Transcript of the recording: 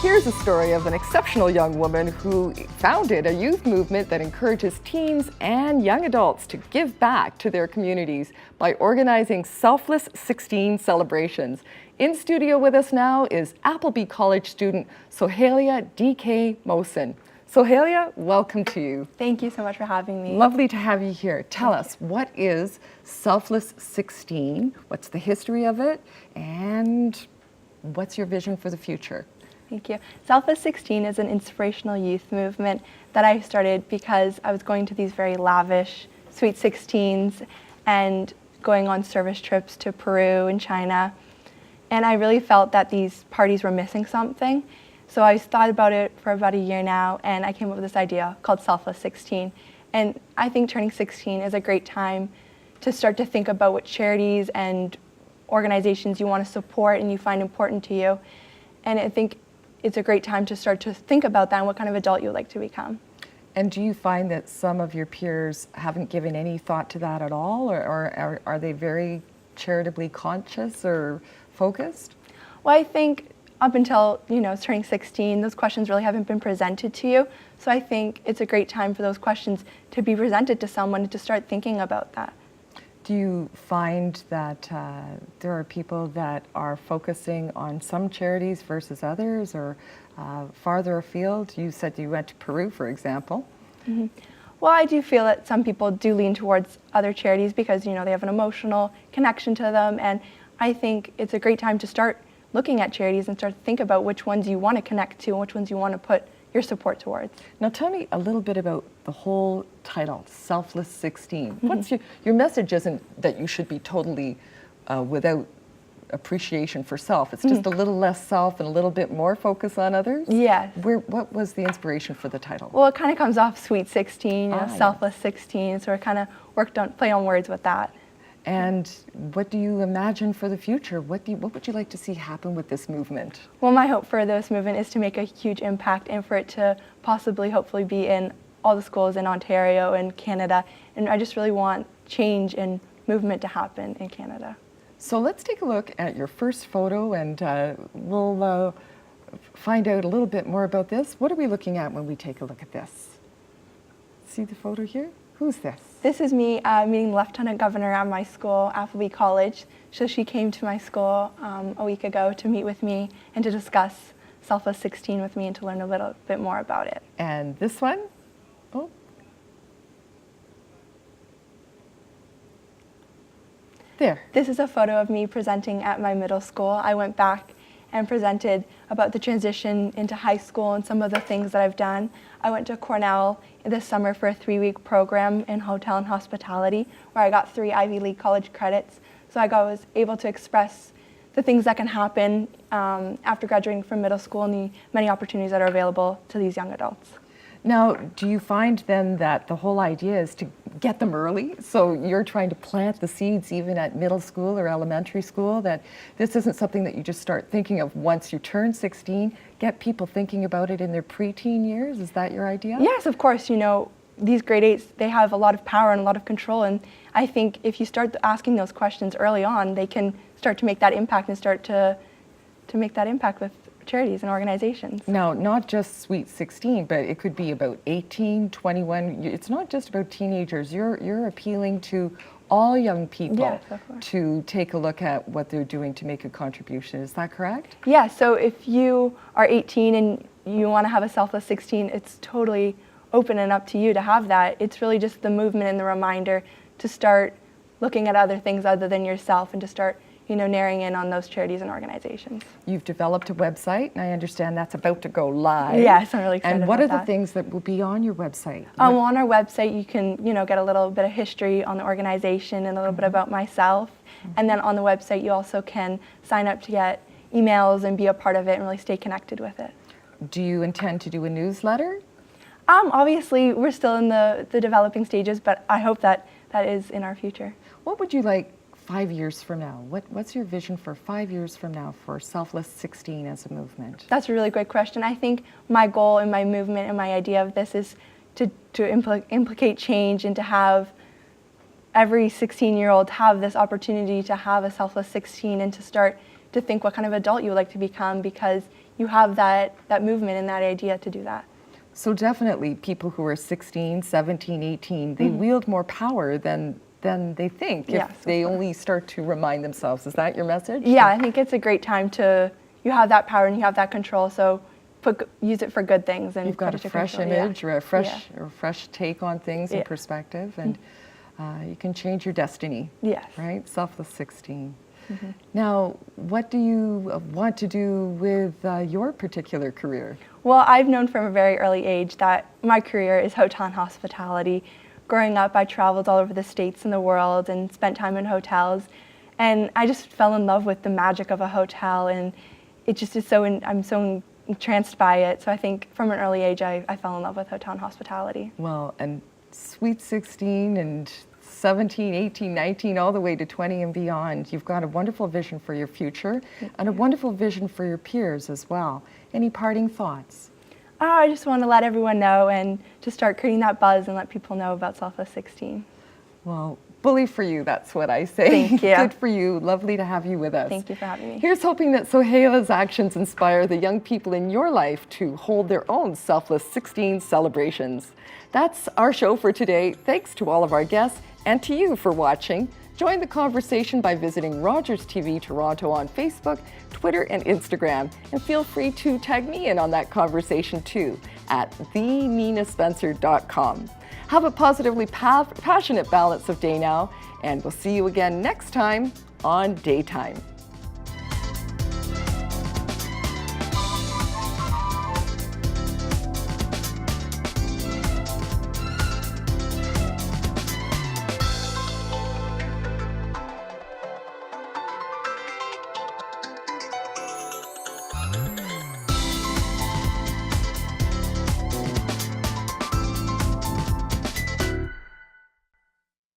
Here's a story of an exceptional young woman who founded a youth movement that encourages teens and young adults to give back to their communities by organizing Selfless 16 celebrations. In studio with us now is Appleby College student Soheila Mosun. Soheila, welcome to you. Thank you so much for having me. Lovely to have you here. Tell us, what is Selfless 16? What's the history of it? And what's your vision for the future? Thank you. Selfless 16 is an inspirational youth movement that I started because I was going to these very lavish Sweet 16s and going on service trips to Peru and China. And I really felt that these parties were missing something. So I thought about it for about a year now, and I came up with this idea called Selfless 16. And I think turning 16 is a great time to start to think about what charities and organizations you want to support and you find important to you. And I think it's a great time to start to think about that and what kind of adult you would like to become. And do you find that some of your peers haven't given any thought to that at all, or are they very charitably conscious or focused? Well, I think up until, turning 16, those questions really haven't been presented to you. So I think it's a great time for those questions to be presented to someone and to start thinking about that. Do you find that there are people that are focusing on some charities versus others, or farther afield? You said you went to Peru, for example. Mm-hmm. Well, I do feel that some people do lean towards other charities because, they have an emotional connection to them. And I think it's a great time to start looking at charities and start to think about which ones you want to connect to and which ones you want to put your support towards. Now tell me a little bit about the whole title, Selfless 16. Mm-hmm. What's your message isn't that you should be totally without appreciation for self. It's just a little less self and a little bit more focus on others? Yes. What was the inspiration for the title? Well, it kind of comes off Sweet 16, Selfless 16, so we kind of played on words with that. And what do you imagine for the future? What would you like to see happen with this movement? Well, my hope for this movement is to make a huge impact and for it to hopefully be in all the schools in Ontario and Canada. And I just really want change and movement to happen in Canada. So let's take a look at your first photo, and we'll find out a little bit more about this. What are we looking at when we take a look at this? See the photo here? Who's this? This is me meeting the Lieutenant Governor at my school, Appleby College. So she came to my school a week ago to meet with me and to discuss Selfless 16 with me and to learn a little bit more about it. And this one? Oh. There. This is a photo of me presenting at my middle school. I went back and presented about the transition into high school and some of the things that I've done. I went to Cornell this summer for a 3-week program in hotel and hospitality where I got 3 Ivy League college credits. So I was able to express the things that can happen after graduating from middle school and the many opportunities that are available to these young adults. Now, do you find then that the whole idea is to get them early? So you're trying to plant the seeds even at middle school or elementary school, that this isn't something that you just start thinking of once you turn 16, get people thinking about it in their preteen years? Is that your idea? Yes, of course. These grade 8s, they have a lot of power and a lot of control. And I think if you start asking those questions early on, they can start to make that impact and start to make that impact with charities and organizations. Now, not just Sweet 16, but it could be about 18, 21. It's not just about teenagers. You're appealing to all young people to take a look at what they're doing to make a contribution. Is that correct? Yeah, so if you are 18 and you want to have a Selfless 16, it's totally open and up to you to have that. It's really just the movement and the reminder to start looking at other things other than yourself and to start narrowing in on those charities and organizations. You've developed a website, and I understand that's about to go live. Yes, I'm really excited And what about are the things that will be on your website? Well, on our website, you can, get a little bit of history on the organization and a little bit about myself. And then on the website, you also can sign up to get emails and be a part of it and really stay connected with it. Do you intend to do a newsletter? Obviously, we're still in the developing stages, but I hope that is in our future. What would you like 5 years from now? What's your vision for 5 years from now for Selfless 16 as a movement? That's a really great question. I think my goal and my movement and my idea of this is to implicate change and to have every 16-year-old have this opportunity to have a Selfless 16 and to start to think what kind of adult you would like to become, because you have that movement and that idea to do that. So definitely people who are 16, 17, 18, they wield more power than they think if Yes, they of course. only start to remind themselves. Is that your message? Yeah, I think it's a great time you have that power and you have that control, so use it for good things. And You've got put a it to fresh control. image or a fresh Yeah. or a fresh take on things and Yeah. perspective, and you can change your destiny. Yes. Right? Selfless 16. Now, what do you want to do with your particular career? Well, I've known from a very early age that my career is hotel and hospitality. Growing up, I traveled all over the States and the world and spent time in hotels. And I just fell in love with the magic of a hotel, and it just is I'm so entranced by it. So I think from an early age, I fell in love with hotel and hospitality. Well, and sweet 16 and 17, 18, 19, all the way to 20 and beyond. You've got a wonderful vision for your future and a wonderful vision for your peers as well. Any parting thoughts? Oh, I just want to let everyone know and to start creating that buzz and let people know about Selfless 16. Well, bully for you, that's what I say. Thank you. Good for you. Lovely to have you with us. Thank you for having me. Here's hoping that Soheila's actions inspire the young people in your life to hold their own Selfless 16 celebrations. That's our show for today. Thanks to all of our guests and to you for watching. Join the conversation by visiting Rogers TV Toronto on Facebook, Twitter, and Instagram. And feel free to tag me in on that conversation too at theninaspencer.com. Have a positively passionate balance of day now, and we'll see you again next time on Daytime.